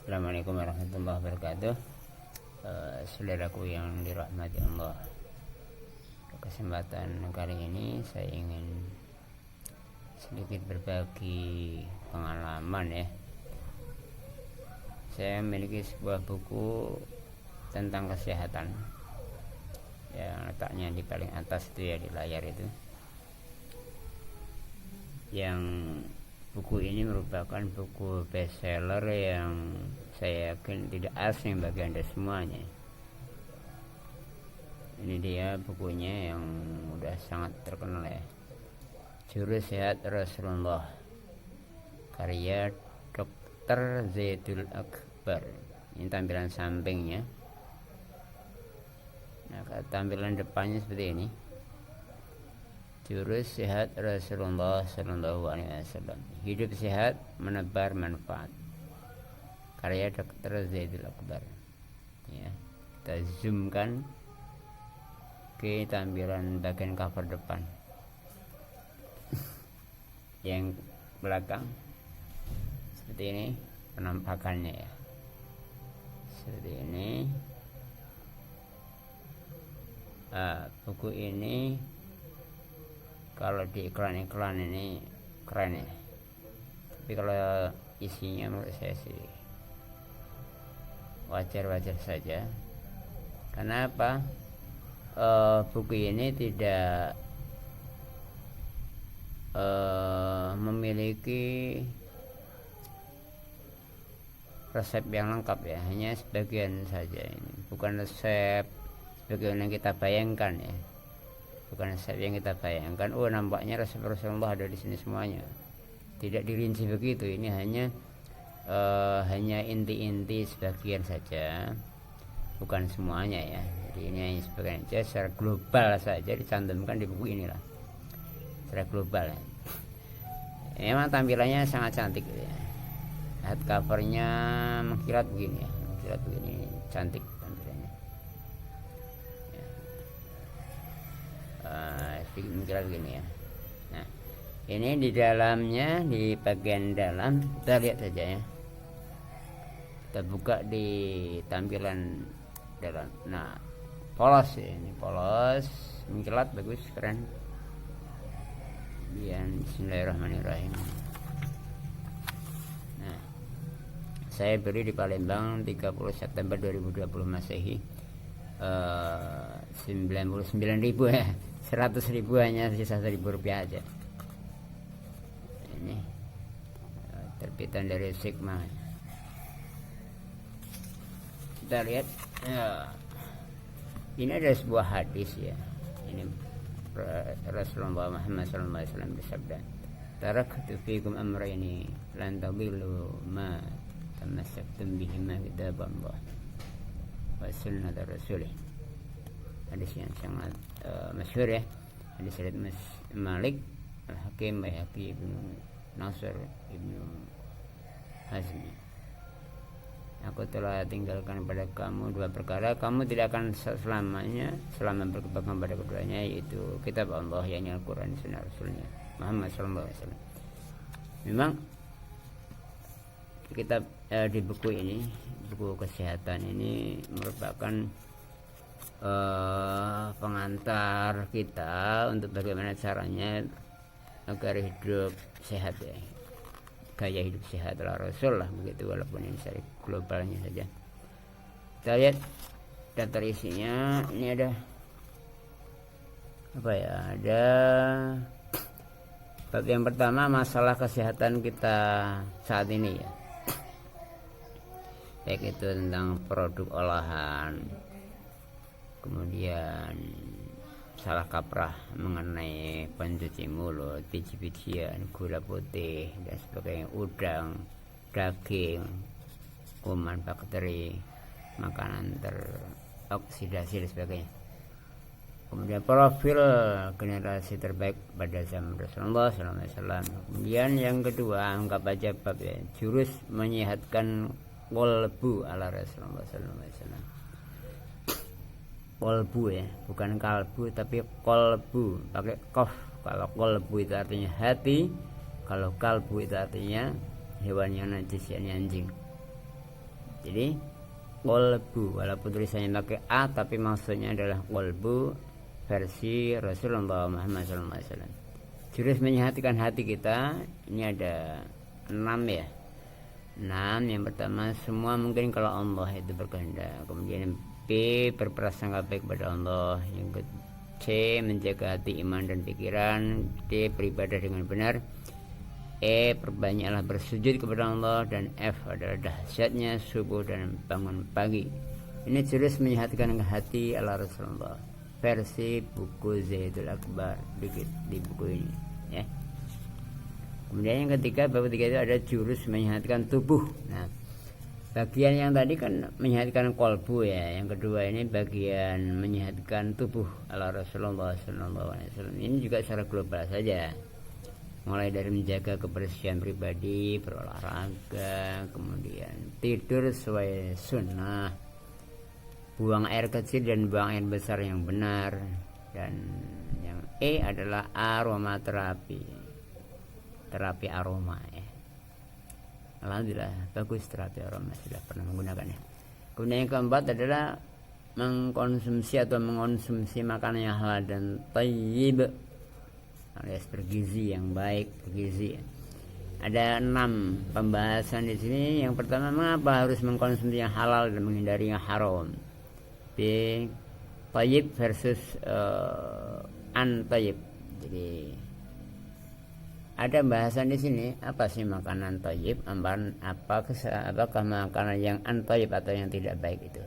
Assalamualaikum warahmatullahi wabarakatuh. Saudaraku yang dirahmati Allah, kesempatan kali ini saya ingin sedikit berbagi pengalaman ya. Saya memiliki sebuah buku tentang kesehatan yang letaknya di paling atas itu ya, di layar itu. Yang buku ini merupakan buku bestseller yang saya yakin tidak asing bagi Anda semuanya. Ini dia bukunya yang udah sangat terkenal ya, Jurus Sehat Rasulullah, karya Dr. Zaidul Akbar. Ini tampilan sampingnya. Nah, tampilan depannya seperti ini. Jurus Sehat Rasulullah Sallallahu Alaihi Wasallam, hidup sehat menebar manfaat, karya Dr. Zaidul Akbar. Ya, kita zoomkan ke tampilan bagian cover depan. Yang belakang seperti ini penampakannya ya, seperti ini. Buku ini kalau di iklan-iklan ini keren ya, tapi kalau isinya menurut saya sih wajar-wajar saja. Karena apa? Buku ini tidak memiliki resep yang lengkap ya, hanya sebagian saja. Ini bukan resep sebagaimana kita bayangkan ya, bukan resep yang kita bayangkan. Oh, nampaknya resep Rasulullah ada di sini semuanya. Tidak dirinci begitu. Ini hanya inti-inti sebagian saja, bukan semuanya ya. Jadi ini hanya sebagian saja, secara global saja dicantumkan di buku inilah, secara global ya. Memang tampilannya sangat cantik ya. Lihat covernya mengkilat begini ya, mengkilat begini, cantik tampilannya. Sedikit mengkilat begini ya. Nah, ini di dalamnya, di bagian dalam kita lihat saja ya. Kita buka di tampilan dalam. Nah, polos ya, ini polos, mengkilat, bagus, keren. Bismillahirrahmanirrahim. Nah, saya beli di Palembang 30 September 2020 Masehi. 99.000 ya, 100.000 hanya sisa Rp1.000 aja. Ini terbitan dari Sigma. Kita lihat ya, ini ada sebuah hadis ya. Ini Rasulullah Muhammad SAW bersabda, taraktu fikum amrayni lan tadillu ma tamassaktum bihima kitaballah wa sunnat rasulih. Hadis yang sangat masyhur ya, hadis dari Malik, Al-Hakim, Baihaqi, Ibnu Nasr, Ibnu Hazmi. Aku telah tinggalkan pada kamu dua perkara, kamu tidak akan selamanya selama berpegang pada keduanya, yaitu kitab Allah, yakni Al-Quran, sunnah Rasulnya Muhammad SAW. Memang kitab di buku ini, buku kesehatan ini merupakan pengantar kita untuk bagaimana caranya agar hidup sehat ya, gaya hidup sehat ala Rasul lah begitu, walaupun ini dari globalnya saja. Kita lihat daftar isinya. Ini ada apa ya, ada bab yang pertama, masalah kesehatan kita saat ini ya, baik itu tentang produk olahan, kemudian salah kaprah mengenai pencuci mulut, biji-bijian, gula putih dan sebagainya, udang, daging, kuman bakteri, makanan teroksidasi dan sebagainya. Kemudian profil generasi terbaik pada zaman Rasulullah SAW. Kemudian yang kedua, anggap aja bab ya, jurus menyehatkan kolbu ala Rasulullah SAW. Kolbu ya, bukan kalbu tapi kolbu, pakai kof. Kalau kolbu itu artinya hati, kalau kalbu itu artinya hewan yang najis, yakni anjing. Jadi qalbu, walaupun tulisannya pakai A tapi maksudnya adalah qalbu versi Rasulullah Muhammad SAW. Jurus menyehatkan hati kita ini ada 6 ya. 6. Yang pertama, semua mungkin kalau Allah itu berkehendak. Kemudian B, berprasangka baik kepada Allah. Yang C, menjaga hati, iman dan pikiran. D, beribadah dengan benar. E, perbanyaklah bersujud kepada Allah. Dan F adalah dahsyatnya subuh dan bangun pagi. Ini jurus menyehatkan hati ala Rasulullah versi buku Zaidul Akbar di buku ini ya. Kemudian yang ketiga, bab ketiga itu ada jurus menyehatkan tubuh. Nah, bagian yang tadi kan menyehatkan kolbu ya. Yang kedua ini bagian menyehatkan tubuh ala Rasulullah SAW. Ini juga secara global saja. Mulai dari menjaga kebersihan pribadi, berolahraga, kemudian tidur sesuai sunnah, buang air kecil dan buang air besar yang benar. Dan yang E adalah aromaterapi, terapi aroma ya. Alhamdulillah bagus terapi aroma, sudah pernah menggunakannya. Kemudian yang keempat adalah mengkonsumsi makanan yang halal dan thayyib alias bergizi, yang baik, bergizi. Ada 6 pembahasan di sini. Yang pertama, mengapa harus mengkonsumsi yang halal dan menghindari yang haram. B, thayyib versus an-thayyib. Jadi ada bahasan di sini, apa sih makanan thayyib, apakah makanan yang an-thayyib atau yang tidak baik itu.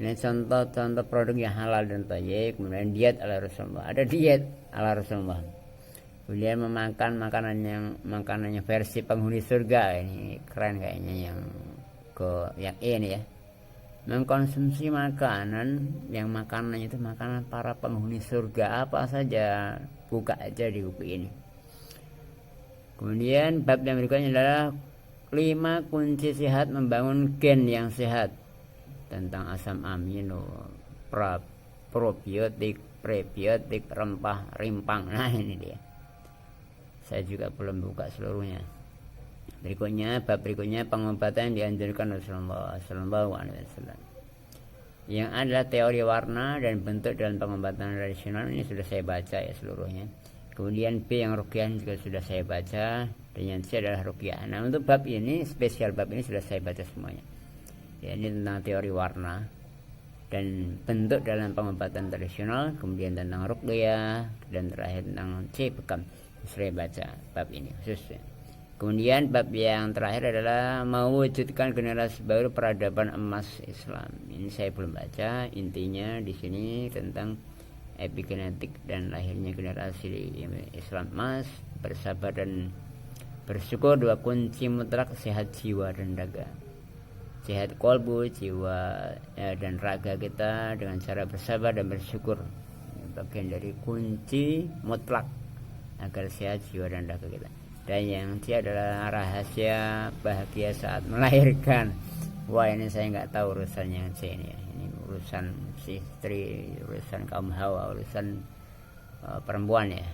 Ini contoh-contoh produk yang halal dan thayyib. Kemudian diet ala Rasulullah, ada diet ala Rasulullah. Kemudian memakan makanannya versi penghuni surga. Ini keren kayaknya yang E ini ya. Mengkonsumsi makanan yang makanannya itu makanan para penghuni surga. Apa saja, buka aja di buku ini. Kemudian bab yang berikutnya adalah 5 kunci sehat membangun gen yang sehat, tentang asam amino, probiotik, prebiotik, rempah, rimpang. Nah ini dia. Saya juga belum buka seluruhnya. Berikutnya, bab berikutnya pengobatan yang dianjurkan Rasulullah SAW, yang adalah teori warna dan bentuk dalam pengobatan tradisional. Ini sudah saya baca ya seluruhnya. Kemudian B yang ruqyah juga sudah saya baca, dan yang C adalah ruqyah. Nah untuk bab ini, spesial bab ini sudah saya baca semuanya ya. Ini tentang teori warna dan bentuk dalam pengobatan tradisional, kemudian tentang ruqyah, dan terakhir tentang C bekam. Saya baca bab ini khususnya. Kemudian bab yang terakhir adalah mewujudkan generasi baru peradaban emas Islam. Ini saya belum baca. Intinya di sini tentang epigenetik dan lahirnya generasi Islam emas, bersabar dan bersyukur, 2 kunci mutlak sehat jiwa dan raga. Sehat kolbu, jiwa dan raga kita dengan cara bersabar dan bersyukur. Bagian dari kunci mutlak agar sehat jiwa dan raga kita. Dan yang C adalah rahasia bahagia saat melahirkan. Wah ini saya nggak tahu urusan yang C ini ya. Ini urusan si istri, urusan kaum hawa, urusan perempuan ya.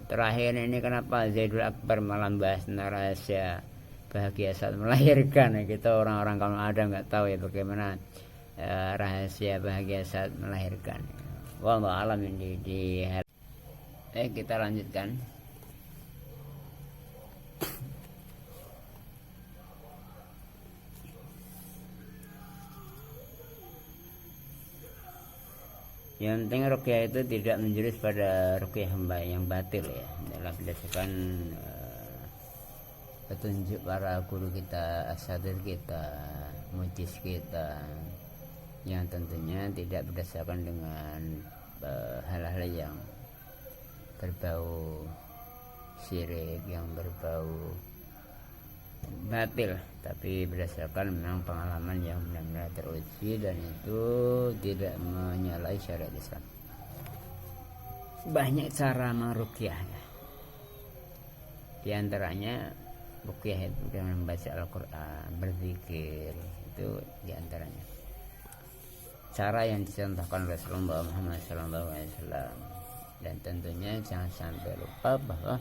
Terakhir ini kenapa Zaidul Akbar malah bahas tentang rahasia bahagia saat melahirkan. Kita orang-orang kaum Adam nggak tahu ya bagaimana rahasia bahagia saat melahirkan. Wallahu alam ini kita lanjutkan. Yang penting ruqyah itu tidak menjurus pada ruqyah yang batil ya, dalam berdasarkan petunjuk para guru kita, asatir kita, mujis kita, yang tentunya tidak berdasarkan dengan hal-hal yang berbau syirik, yang berbau batil, tapi berdasarkan memang pengalaman yang benar-benar teruji, dan itu tidak menyalahi syariat Islam. Banyak cara meruqyahnya, di antaranya ruqyah itu dengan membaca Al-Quran, berzikir, itu di antaranya cara yang dicontohkan Rasulullah Muhammad SAW. Dan tentunya jangan sampai lupa bahwa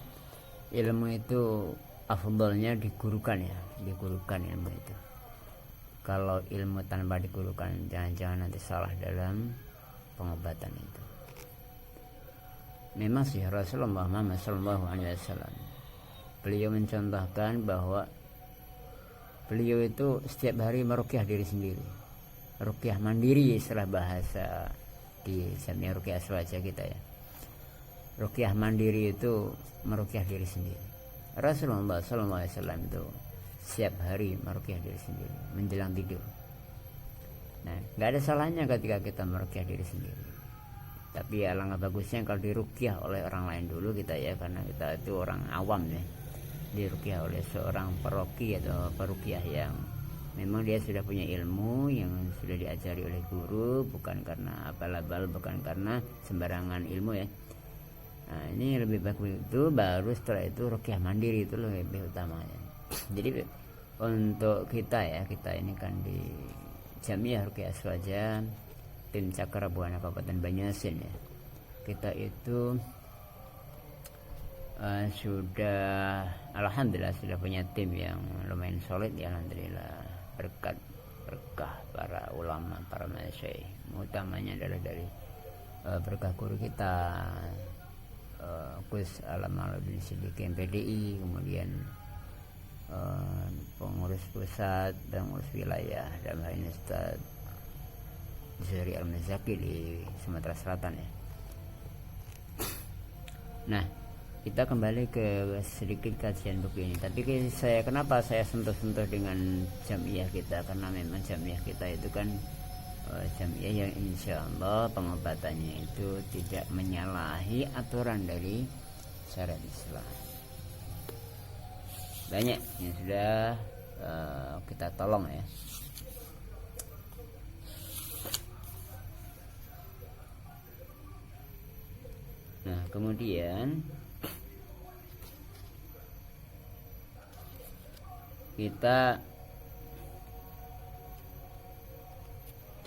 ilmu itu afdalnya digurukan ya, digurukan ilmu itu. kalau ilmu tanpa digurukan, jangan-jangan nanti salah dalam pengobatan itu. Memang sih Rasulullah Muhammad SAW, beliau mencontohkan bahwa beliau itu setiap hari meruqyah diri sendiri, ruqyah mandiri istilah bahasa di Jamiah Ruqyah Aswaja kita ya. Ruqyah mandiri itu meruqyah diri sendiri. Rasulullah SAW itu setiap hari meruqyah diri sendiri menjelang tidur. Nah, nggak ada salahnya ketika kita meruqyah diri sendiri. Tapi alangkah bagusnya kalau diruqyah oleh orang lain dulu kita ya, karena kita itu orang awam ya. Diruqyah oleh seorang peruqyah atau peruqyah yang memang dia sudah punya ilmu, yang sudah diajari oleh guru, bukan karena abal-abal, bukan karena sembarangan ilmu ya. Nah, ini lebih bagus itu, baru setelah itu ruqyah mandiri itu lebih utamanya. Jadi untuk kita ya, kita ini kan di Jamiah Ruqyah Aswaja, tim Cakra Buana Kabupaten Banjarmasin ya. Kita itu sudah alhamdulillah sudah punya tim yang lumayan solid ya, alhamdulillah, berkah para ulama, para masyayikh. Utamanya adalah dari berkah guru kita Gus Alamaluddin Siddiqi MPDI, kemudian pengurus pusat dan pengurus wilayah dalam hal ini Ustaz Zuri Al-Mazaki di Sumatera Selatan ya. Nah, kita kembali ke sedikit kajian buku ini. Tapi kenapa saya sentuh-sentuh dengan jamiah kita, karena memang jamiah kita itu kan jamiah yang insya Allah pengobatannya itu tidak menyalahi aturan dari syariat Islam. Banyak yang sudah kita tolong ya. Nah, kemudian kita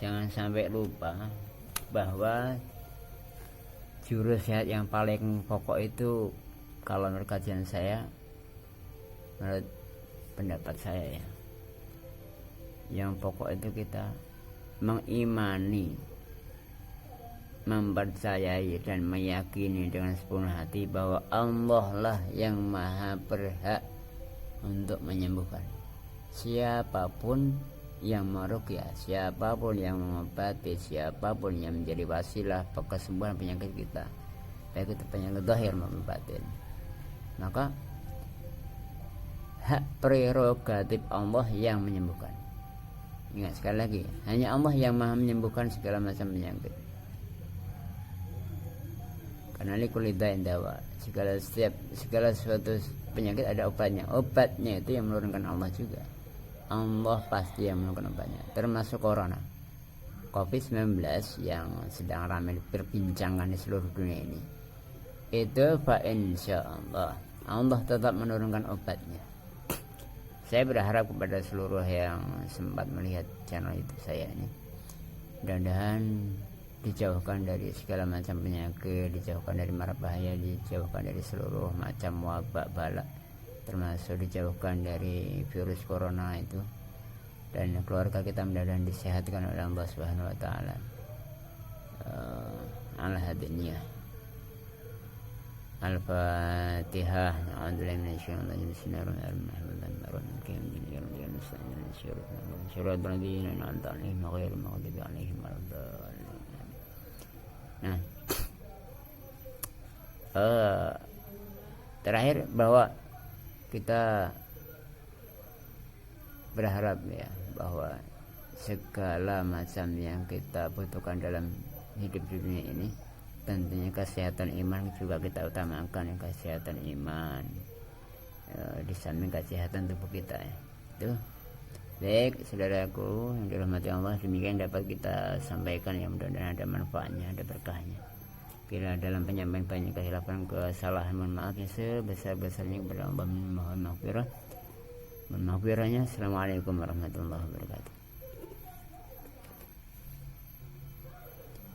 jangan sampai lupa bahwa juru sehat yang paling pokok itu, kalau menurut kajian saya, menurut pendapat saya ya, yang pokok itu kita mengimani, mempercayai dan meyakini dengan sepenuh hati bahwa Allah lah yang maha berhak untuk menyembuhkan. Siapapun yang meruqyah, siapapun yang mengobati, siapapun yang menjadi wasilah kesembuhan penyakit kita, baik itu penyakit zahir maupun batin, maka hak prerogatif Allah yang menyembuhkan. Ingat sekali lagi, hanya Allah yang maha menyembuhkan segala macam penyakit. Karena likulli da'in dawa, segala suatu penyakit ada obatnya. Obatnya itu yang menurunkan Allah juga. Allah pasti yang menurunkan obatnya, termasuk corona COVID-19 yang sedang ramai diperbincangkan di seluruh dunia ini. Itu fa insyaallah Allah tetap menurunkan obatnya. Saya berharap kepada seluruh yang sempat melihat channel YouTube saya ini, mudah-mudahan dijauhkan dari segala macam penyakit, dijauhkan dari mara bahaya, dijauhkan dari seluruh macam wabak balak, termasuk dijauhkan dari virus corona itu, dan keluarga kita mudah-mudahan disehatkan oleh Allah Subhanahu wa taala. Al-hadiniyah. Al-Fatihah. A'udzubillahi minasyaitonir rajim. Bismillahirrahmanirrahim. Nah, terakhir bahwa kita berharap ya bahwa segala macam yang kita butuhkan dalam hidup di dunia ini, tentunya kesehatan iman juga kita utamakan, yang kesehatan iman di samping kesehatan tubuh kita ya. Itu baik saudaraku yang dirahmati Allah, demikian dapat kita sampaikan, yang mudah-mudahan ada manfaatnya, ada berkahnya. Bila dalam penyampaian banyak kehilafan, kesalahan, mohon maaf yang sebesar-besarnya kepada Allah, mohon maghfirahnya. Assalamualaikum warahmatullahi wabarakatuh.